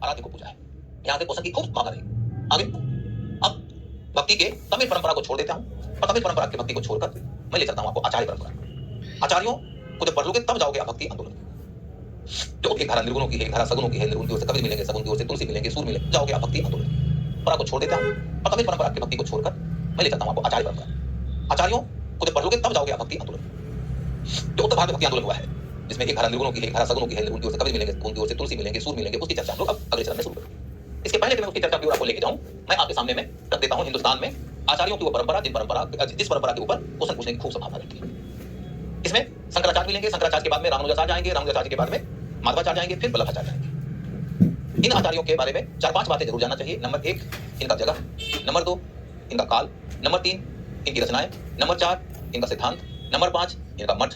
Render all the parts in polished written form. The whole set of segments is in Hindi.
आराध्य को पूजा है। यहाँ के क्वेश्चन की खूब मांग रही। आगे अब भक्ति के तमिल परंपरा को छोड़ देता हूँ और तमिल परंपरा की भक्ति को छोड़कर मैं ले चलता हूँ आपको आचार्य परंपरा। आचार्यों को जब पढ़ लोगे तब जाओगे आप भक्ति आंदोलन। जो एक धारा निर्गुणों की है, एक धारा सगुणों की है, निर्गुण की ओर से कबीर मिलेंगे, सगुण की ओर से तुलसी मिलेंगे, सूर मिलेंगे, जाओगे आप भक्ति आंदोलन। परंपरा को छोड़ देता हूँ और तमिल परंपरा की भक्ति को छोड़कर मैं ले चलता हूँ आपको आचार्य परंपरा। आचार्यों को जब पढ़ लोगे तब जाओगे आप भक्ति आंदोलन। जो उत्तर भारत में भक्ति आंदोलन हुआ है, जिसमें एक धारा निर्गुणों की है, एक धारा सगुणों की है, निर्गुण की ओर से कबीर मिलेंगे, सगुण की ओर से तुलसी मिलेंगे, सूर मिलेंगे, उसकी चर्चा हम लोग अब अगले चरण में शुरू करेंगे। इसके पहले कि मैं उसकी चर्चा की ओर आपको लेके जाऊं, मैं आपके सामने में रख देता हूं हिंदुस्तान में आचार्यों की वो परंपरा जिस परंपरा के ऊपर क्वेश्चन पूछने की खूब संभावना रहती है। इसमें शंकराचार्य मिलेंगे, शंकराचार्य के बाद में रामानुजाचार्य आएंगे, रामानुजाचार्य के बाद में माधवाचार्य आएंगे, फिर वल्लभाचार्य आएंगे। इन आचार्यों के बारे में 4-5 बातें जरूर जानना चाहिए। नंबर 1 इनका जगह, नंबर 2 इनका काल, नंबर 3 इनकी रचनाएं, नंबर 4 इनका सिद्धांत, नंबर 5 इनका मठ,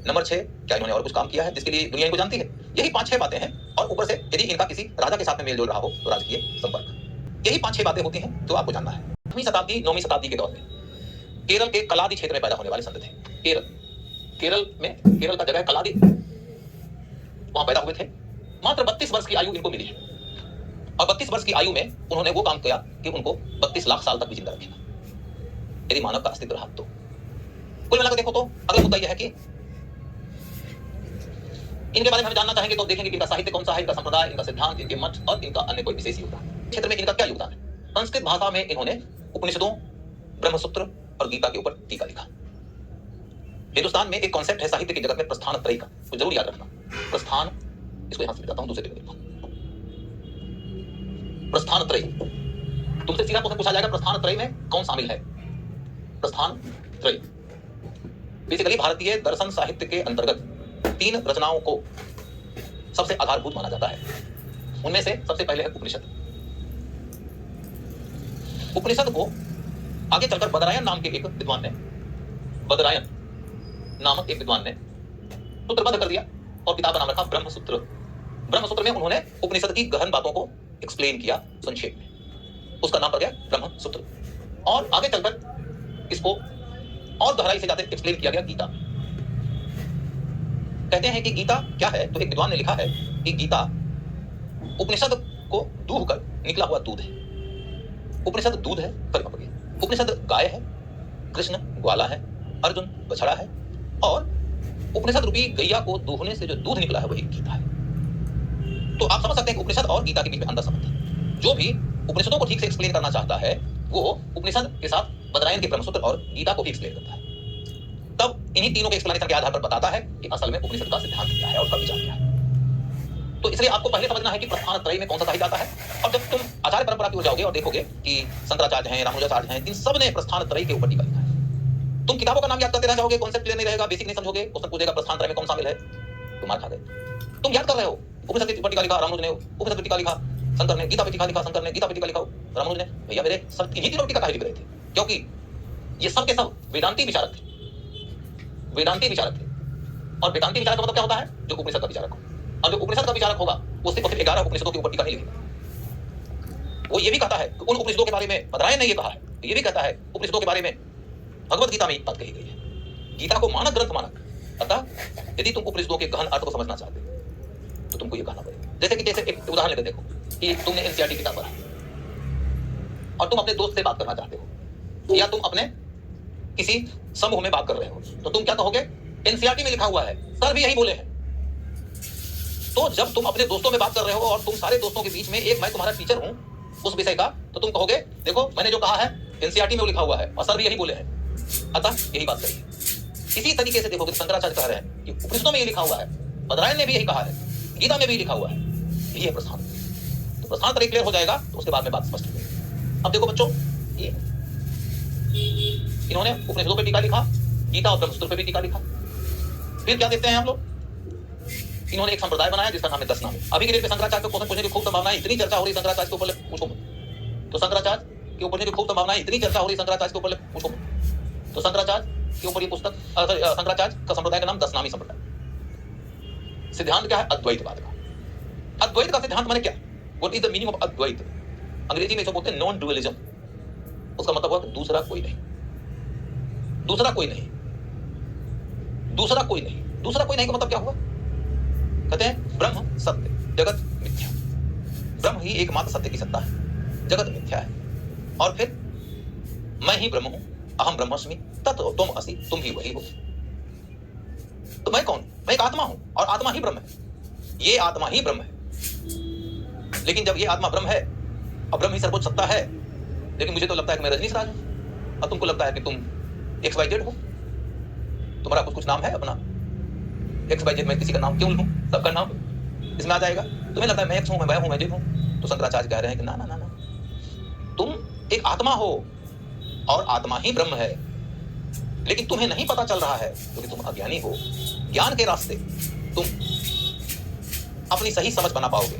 नंबर 6 क्या इन्होंने और कुछ काम किया है जिसके लिए दुनिया इनको जानती है। यही 5-6 बातें हैं और ऊपर से यदि इनका किसी राजा के साथ में मेल जोल रहा हो तो राजकीय संपर्क। यही 5-6 बातें होती हैं जो आपको जानना है। 8वीं शताब्दी 9वीं शताब्दी के दौर में केरल के कलादी क्षेत्र में पैदा होने वाले संत थे। केरल का जगह है कलादी, वहां पैदा हुए थे। मात्र 32 वर्ष की आयु इनको मिली है और 32 वर्ष की आयु में उन्होंने वो काम किया कि उनको 32 लाख साल तक भी जिंदा रखेगा यदि मानव का अस्तित्व रहा तो। कुल मिलाकर देखो तो अगला मुद्दा यह है कि इनके बारे में हम जानना चाहेंगे तो देखेंगे कि इनका साहित्य कौन सा है, इनका संप्रदाय, इनका सिद्धांत, इनके मठ और इनका अन्य कोई विशेष योगदान। क्षेत्र में इनका क्या योगदान है? संस्कृत भाषा में इन्होंने उपनिषदों, ब्रह्मसूत्र और गीता के ऊपर टीका लिखा। हिंदुस्तान में एक कॉन्सेप्ट है साहित्य के जगत में प्रस्थान त्रयी का, तो जरूर याद रखना। प्रस्थान, इसको यहां से लिखता हूं, दूसरे पे लिखता हूं। प्रस्थान त्रयी, तुमसे सीधा क्वेश्चन पूछा जाएगा प्रस्थान त्रयी में कौन शामिल है? प्रस्थान त्रयी बेसिकली भारतीय दर्शन साहित्य के अंतर्गत 3 रचनाओं को सबसे आधारभूत माना जाता है। उनमें से सबसे पहले है उपनिषद। उपनिषद को आगे चलकर बदरायन नाम के एक विद्वान ने, बदरायन नामक एक विद्वान ने सूत्रबद्ध कर दिया और किताब का नाम रखा ब्रह्मसूत्र। ब्रह्मसूत्र में उन्होंने उपनिषद की गहन बातों को एक्सप्लेन किया संक्षेप में, उसका नाम पड़ गया ब्रह्मसूत्र। और आगे चलकर इसको और गहराई से जाते एक्सप्लेन किया गया गीता। कहते हैं कि गीता क्या है, तो एक विद्वान ने लिखा है कि गीता उपनिषद को दूह कर निकला हुआ दूध है। उपनिषद दूध है, उपनिषद गाय है, कृष्ण ग्वाला है, अर्जुन बछड़ा है और उपनिषद रूपी गैया को दूहने से जो दूध निकला है वही गीता है। तो आप समझ सकते हैं कि उपनिषद और गीता के बीच में अंतर संबंध है। जो भी उपनिषदों को ठीक से एक्सप्लेन करना चाहता है वो उपनिषद के साथ बदरायन के ब्रह्मसूत्र और गीता को भी एक्सप्लेन करता है। तब इन्हीं तीनों के एक्सप्लेनेशन के आधार पर बताता है कि असल में उपनिषद का सिद्धांत क्या है और उसका विचार क्या है। तो इसलिए आपको पहले समझना है कि प्रस्थान त्रयी में कौन सा साहित्य आता है। और जब तुम आचार्य परंपरा की ओर जाओगे और देखोगे कि शंकराचार्य हैं, रामानुजाचार्य हैं, इन सब ने प्रस्थान त्रयी के ऊपर टीका लिखा है। तुम किताबों का नाम याद करते रह जाओगे, कॉन्सेप्ट क्लियर नहीं रहेगा, बेसिक नहीं समझोगे, क्वेश्चन पूछेगा प्रस्थान त्रयी में कौन शामिल है, तुम मार खा गए। तुम याद कर रहे हो उपनिषद के ऊपर टीका लिखा रामानुज ने, उपनिषद पे टीका लिखा शंकर ने, गीता पे टीका लिखा शंकर ने, गीता पे टीका लिखा रामानुज ने। भैया मेरे सब इन्हीं तीनों टीका काहे लिख रहे थे? क्योंकि ये सब के सब वेदांती विचारक थे। वेदांती विचारक थे और वेदांती विचारक का मतलब क्या होता है? जो उपनिषद का विचारक हो। और जो उपनिषद का विचारक होगा वो सिर्फ 11 उपनिषदों के ऊपर टीका नहीं लिखेगा। वो ये भी कहता है कि उन उपनिषदों के बारे में बदरायन ने ये कहा है, ये भी कहता है उपनिषदों के बारे में भगवत गीता में एक बात कही गई है। गीता को मानक ग्रंथ माना। अतः यदि तुम उपनिषदों के गहन अर्थ को समझना चाहते हो तो तुमको ये कहना पड़ेगा। जैसे एक उदाहरण लेते देखो कि तुमने एनसीईआरटी किताब पढ़ा और तुम अपने दोस्त से बात करना चाहते हो या तुम अपने किसी समूह में बात कर रहे हो तो तुम क्या कहोगे? एनसीईआरटी में लिखा हुआ है, सर भी यही बोले हैं। तो जब तुम अपने दोस्तों में बात कर रहे हो और तुम सारे दोस्तों के बीच में एक मैं तुम्हारा टीचर हूं उस विषय का, तो तुम कहोगे देखो मैंने जो कहा है एनसीईआरटी में वो लिखा हुआ है और सर भी यही बोले हैं, अतः यही बात करिए। इसी तरीके से देखोगे शंकराचार्य कह रहे हैं कि उपनिषदों में ये लिखा हुआ है, बदरायन ने भी यही कहा है, गीता में भी लिखा हुआ है, यही है प्रस्थान। तो प्रस्थान तरीके क्लियर हो जाएगा तो उसके बाद में बात स्पष्ट हो जाएगी। अब देखो बच्चों, ये इन्होंने उपनिषदों पे टीका लिखा, गीता और ब्रह्मसूत्र पे भी टीका लिखा। फिर क्या देखते हैं हम लोग? इन्होंने एक संप्रदाय बनाया जिसका नाम है दशनामी। अभी के डेट में शंकराचार्य को क्वेश्चन पूछने की खूब संभावना है, इतनी चर्चा हो रही शंकराचार्य के ऊपर, पूछो मत। तो शंकराचार्य के ऊपर की खूब संभावना है, इतनी चर्चा हो रही शंकराचार्य के ऊपर, पूछो मत। तो शंकराचार्य के ऊपर ये पुस्तक, शंकराचार्य का संप्रदाय का नाम दशनामी संप्रदाय। सिद्धांत क्या है? अद्वैतवाद का। अद्वैत का सिद्धांत माने क्या? What is the meaning of Advaita? अंग्रेजी में इसको बोलते हैं नॉन डुअलिज्म। उसका मतलब हुआ दूसरा कोई नहीं, दूसरा कोई नहीं, दूसरा कोई नहीं। दूसरा कोई नहीं का मतलब क्या हुआ? कहते हैं ब्रह्म सत्य, जगत मिथ्या। ब्रह्म ब्रह्म ही एकमात्र सत्य की सत्ता है, जगत मिथ्या है। और फिर मैं ही ब्रह्म हूं, अहम ब्रह्मस्मि तत् त्वम असि, तुम ही वही हो। तो मैं कौन? मैं एक आत्मा हूं और आत्मा ही ब्रह्म है। ये आत्मा ही ब्रह्म है। लेकिन जब ये आत्मा ब्रह्म है और ब्रह्म ही सर्वोच्च सत्ता है, लेकिन मुझे तो लगता है कि मैं रजनीश राज हूं और तुमको लगता है कि तुम XYZ हो। तुम्हारा कुछ नाम है अपना XYZ, मैं किसी का नाम क्यों लूं? सबका नाम इसमें आ जाएगा। तुम्हें लगता है मैं X हूं, मैं Y हूं, मैं Z हूं। तो शंकराचार्य कह रहे हैं कि ना ना ना ना, तुम एक आत्मा हो और आत्मा ही ब्रह्म है। लेकिन तुम्हें नहीं पता चल रहा है क्योंकि तुम अज्ञानी हो। ज्ञान के रास्ते तुम अपनी सही समझ बना पाओगे।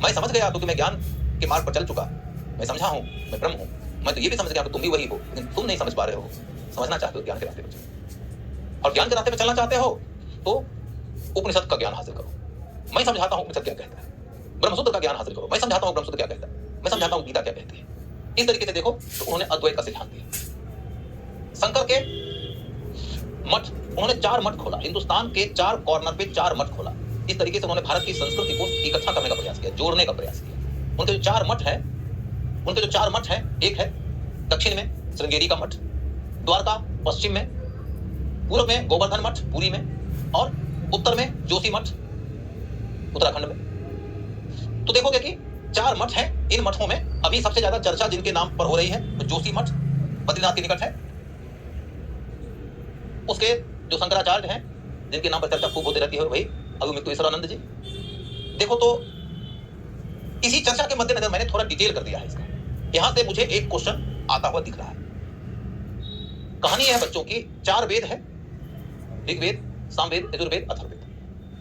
मैं समझ गया क्योंकि मैं ज्ञान के मार्ग पर चल चुका। मैं समझा हूं मैं ब्रह्म हूं। मैं तो ये भी समझ गया कि तुम भी वही हो, लेकिन तुम नहीं समझ पा रहे हो। समझना चाहते हो ज्ञान के रास्ते पर चलो, और ज्ञान के रास्ते पर चलना चाहते हो तो उपनिषद का ज्ञान हासिल करो। मैं समझाता हूं उपनिषद क्या कहता है। ब्रह्मसूत्र का ज्ञान हासिल करो। मैं समझाता हूं ब्रह्मसूत्र क्या कहता है। मैं समझाता हूं गीता क्या कहती है। इस तरीके से देखो तो उन्होंने अद्वैत का सिद्धांत दिया। शंकर के मठ, उन्होंने 4 मठ खोला। हिंदुस्तान के 4 कॉर्नर पे 4 मठ खोला। इस तरीके से उन्होंने भारत की संस्कृति को इकट्ठा करने का प्रयास किया, जोड़ने का प्रयास किया। उनके जो 4 मठ हैं, एक है दक्षिण में श्रृंगेरी का मठ, द्वारका पश्चिम में, पूर्व में गोवर्धन मठ पुरी में, और उत्तर में जोशी मठ उत्तराखंड में। तो देखोगे कि 4 मठ हैं। इन मठों में अभी सबसे ज्यादा चर्चा जिनके नाम पर हो रही है तो जोशी मठ बद्रीनाथ के निकट है। उसके जो शंकराचार्य हैं जिनके नाम पर चर्चा खूब होती रहती है वही अभिमित्वेश्वरानंद जी। देखो तो इसी चर्चा के मद्देनजर मैंने थोड़ा डिटेल कर दिया है इसका। यहां से मुझे एक क्वेश्चन आता हुआ दिख रहा है। कहानी है बच्चों की, 4 वेद है, ऋग्वेद, सामवेद, यजुर्वेद, अथर्ववेद,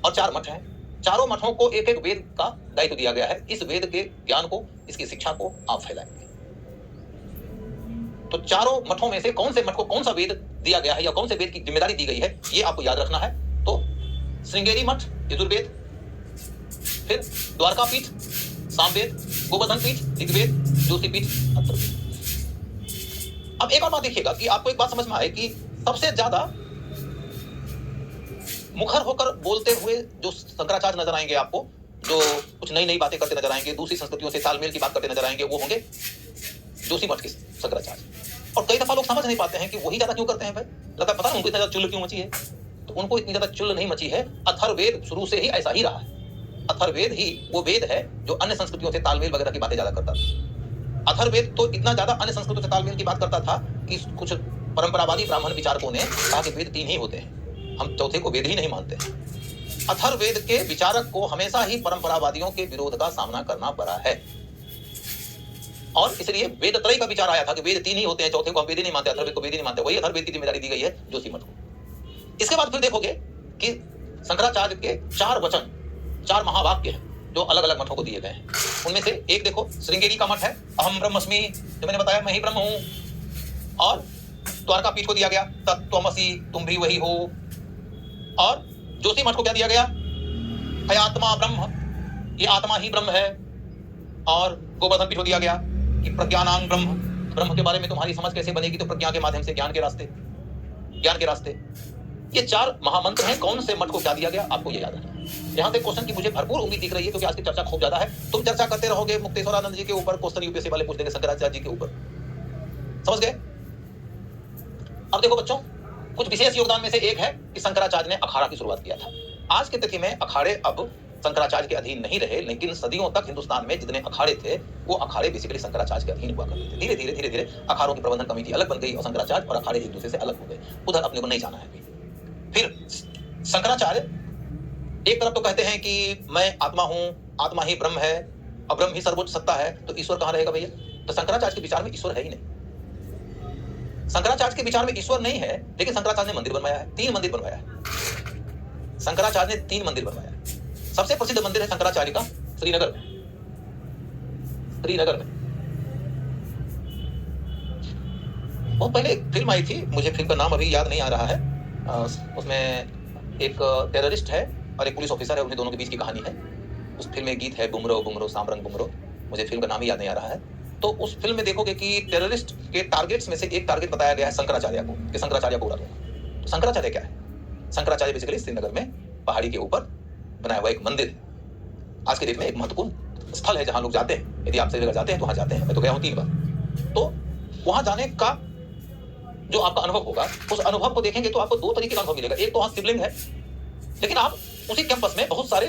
और 4 मठ हैं। चारों मठों को एक एक वेद का दायित्व दिया गया है। इस वेद के ज्ञान को, इसकी शिक्षा को आप फैलाएंगे। तो चारों मठों में से कौन से मठ को कौन सा वेद दिया गया है या कौन से वेद की जिम्मेदारी दी गई है, ये आपको याद रखना है। तो श्रृंगेरी मठ यजुर्वेद, फिर द्वारका पीठ सामवेद, गोवर्धन पीठ ऋग्वेद, जोशी पीठ अथर्ववेद। अब एक और बात देखिएगा कि आपको एक बात समझ में आए कि सबसे ज्यादा मुखर होकर बोलते हुए जो शंकराचार्य नजर आएंगे आपको, जो कुछ नई नई बातें करते नजर आएंगे, दूसरी संस्कृतियों से तालमेल की बात करते नजर आएंगे, वो होंगे जोशी मठ के शंकराचार्य। और कई दफा लोग समझ नहीं पाते हैं कि वही ज्यादा क्यों करते हैं भाई। लगता है पता नहीं उनको इतना ज्यादा चुल क्यों मची है। तो उनको इतनी ज्यादा चुल नहीं मची है, अथर्ववेद शुरू से ही ऐसा ही रहा है। अथर्ववेद ही वो वेद है जो अन्य संस्कृतियों से तालमेल वगैरह की बातें ज्यादा करता था। अथर्ववेद तो इतना ज्यादा अन्य संस्कृतियों से तालमेल की बात करता था कि कुछ परंपरावादी ब्राह्मण विचारकों ने कहा कि वेद 3 ही होते हैं, हम चौथे को वेद ही नहीं मानते। अथर्ववेद के विचारक को हमेशा ही परंपरावादियों के विरोध का सामना करना पड़ा है, और इसलिए वेद त्रय का विचार आया था कि वेद 3 ही होते हैं, चौथे को हम वेद ही नहीं मानते, अथर्ववेद को वेद ही नहीं मानते। वही अथर्ववेद की जिम्मेदारी दी गई है जोशी मठ को। इसके बाद फिर देखोगे कि शंकराचार्य के 4 वचन, 4 महावाक्य हैं जो अलग अलग मठों को दिए गए हैं। उनमें से एक देखो श्रृंगेरी का मठ है, अहम ब्रह्मस्मि, जो मैंने बताया मैं ही ब्रह्म हूं। और द्वारका पीठ को दिया गया तत्त्वमसि, तुम भी वही हो। और जोशी मठ को क्या दिया गया, अयात्मा ब्रह्म, ये आत्मा ही ब्रह्म है। और गोवर्धन पीठ को दिया गया कि प्रज्ञानांग ब्रह्म, ब्रह्म के बारे में तुम्हारी समझ कैसे बनेगी, तो प्रज्ञा के माध्यम से, ज्ञान के रास्ते। ये 4 महामंत्र हैं। कौन से मठ को क्या दिया गया आपको ये याद रखना है। यहाँ से क्वेश्चन की मुझे भरपूर उम्मीद दिख रही है क्योंकि आज की चर्चा खूब ज्यादा है। तुम चर्चा करते रहोगे मुक्तेश्वरानंद जी के ऊपर, क्वेश्चन यूपीएससी वाले पूछ देंगे शंकराचार्य जी के ऊपर। समझ गए। अब देखो बच्चों, कुछ विशेष योगदान में से एक है कि शंकराचार्य ने अखाड़ा की शुरुआत किया था। आज की तिथि में अखाड़े अब शंकराचार्य के अधीन नहीं रहे, लेकिन सदियों तक हिंदुस्तान में जितने अखाड़े थे वो अखाड़े बेसिकली शंकराचार्य के अधीन हुआ करते थे। धीरे धीरे अखाड़ों की प्रबंधन कमेटी अलग बन गई और शंकराचार्य और अखाड़े एक दूसरे से अलग हो गए। उधर अपने को नहीं जाना है। फिर शंकराचार्य एक तरफ तो कहते हैं कि मैं आत्मा हूं, आत्मा ही ब्रह्म है और ब्रह्म ही सर्वोच्च सत्ता है, तो ईश्वर कहां रहेगा भैया। तो शंकराचार्य के विचार में ईश्वर है ही नहीं। शंकराचार्य के विचार में ईश्वर नहीं है, लेकिन शंकराचार्य ने मंदिर बनवाया है, 3 मंदिर बनवाया है। शंकराचार्य ने 3 मंदिर बनवाया है। सबसे प्रसिद्ध मंदिर है शंकराचार्य का श्रीनगर में। बहुत पहले एक फिल्म आई थी, मुझे फिल्म का नाम अभी याद नहीं आ रहा है। उसमें एक टेररिस्ट है और एक पुलिस ऑफिसर है, उन्हीं दोनों के बीच की कहानी है। उस फिल्म में गीत है बुमरो बुमरो सामरंग बुमरो, मुझे फिल्म का नाम ही याद नहीं आ रहा है। तो उस फिल्म में देखोगे कि टेररिस्ट के टारगेट्स में से एक टारगेट बताया गया है शंकराचार्य को, कि शंकराचार्य को उड़ा दूंगा। तो शंकराचार्य क्या है। शंकराचार्य बेसिकली श्रीनगर में पहाड़ी के ऊपर बनाया हुआ एक मंदिर है। आज के डेट में एक महत्वपूर्ण स्थल है जहां लोग जाते हैं। यदि आप सही जगह जाते हैं तो वहां जाते हैं। मैं तो गया हूं 3 बार। तो वहां जाने का जो आपका अनुभव होगा, उस अनुभव को देखेंगे तो आपको 2 तरीके का अनुभव मिलेगा। एक तो वहां शिवलिंग है, लेकिन आप उसी कैंपस में बहुत सारे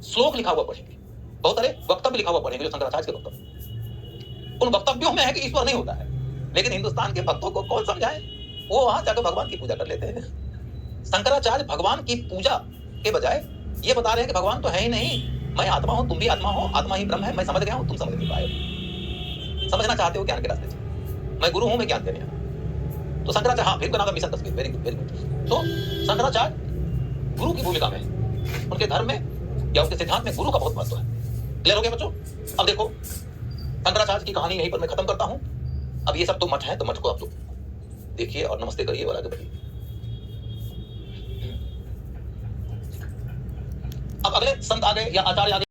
श्लोक लिखा हुआ पढ़ेंगे, बहुत सारे वक्तव्य लिखा हुआ पढ़ेंगे जो शंकराचार्य के वक्तव्य। उन वक्तव्यों में है कि ईश्वर नहीं होता है, लेकिन हिंदुस्तान के भक्तों को कौन समझाए? वो वहां जाकर भगवान की पूजा कर लेते हैं। शंकराचार्य भगवान की पूजा के बजाय ये बता रहे हैं कि भगवान तो है ही नहीं, मैं आत्मा हूं, तुम भी आत्मा हो, आत्मा ही ब्रह्म है, मैं समझ गया हूं, तुम समझ नहीं पाए हो। समझना चाहते हो ज्ञान के रास्ते से, मैं गुरु हूं, मैं ज्ञान देने आया। तो शंकराचार्य, हाँ, फिर का नाम मिशन तस्वीर, वेरी गुड, वेरी गुड। तो शंकराचार्य गुरु की भूमिका में, उनके धर्म में या उनके सिद्धांत में गुरु का बहुत महत्व है। क्लियर हो गया बच्चों? अब देखो, शंकराचार्य की कहानी यहीं पर मैं खत्म करता हूं। अब ये सब तो मठ है, तो मठ को आप लोग देखिए और नमस्ते करिए और आगे बढ़िए। अब अगले संत आ गए या आचार्य आ गए।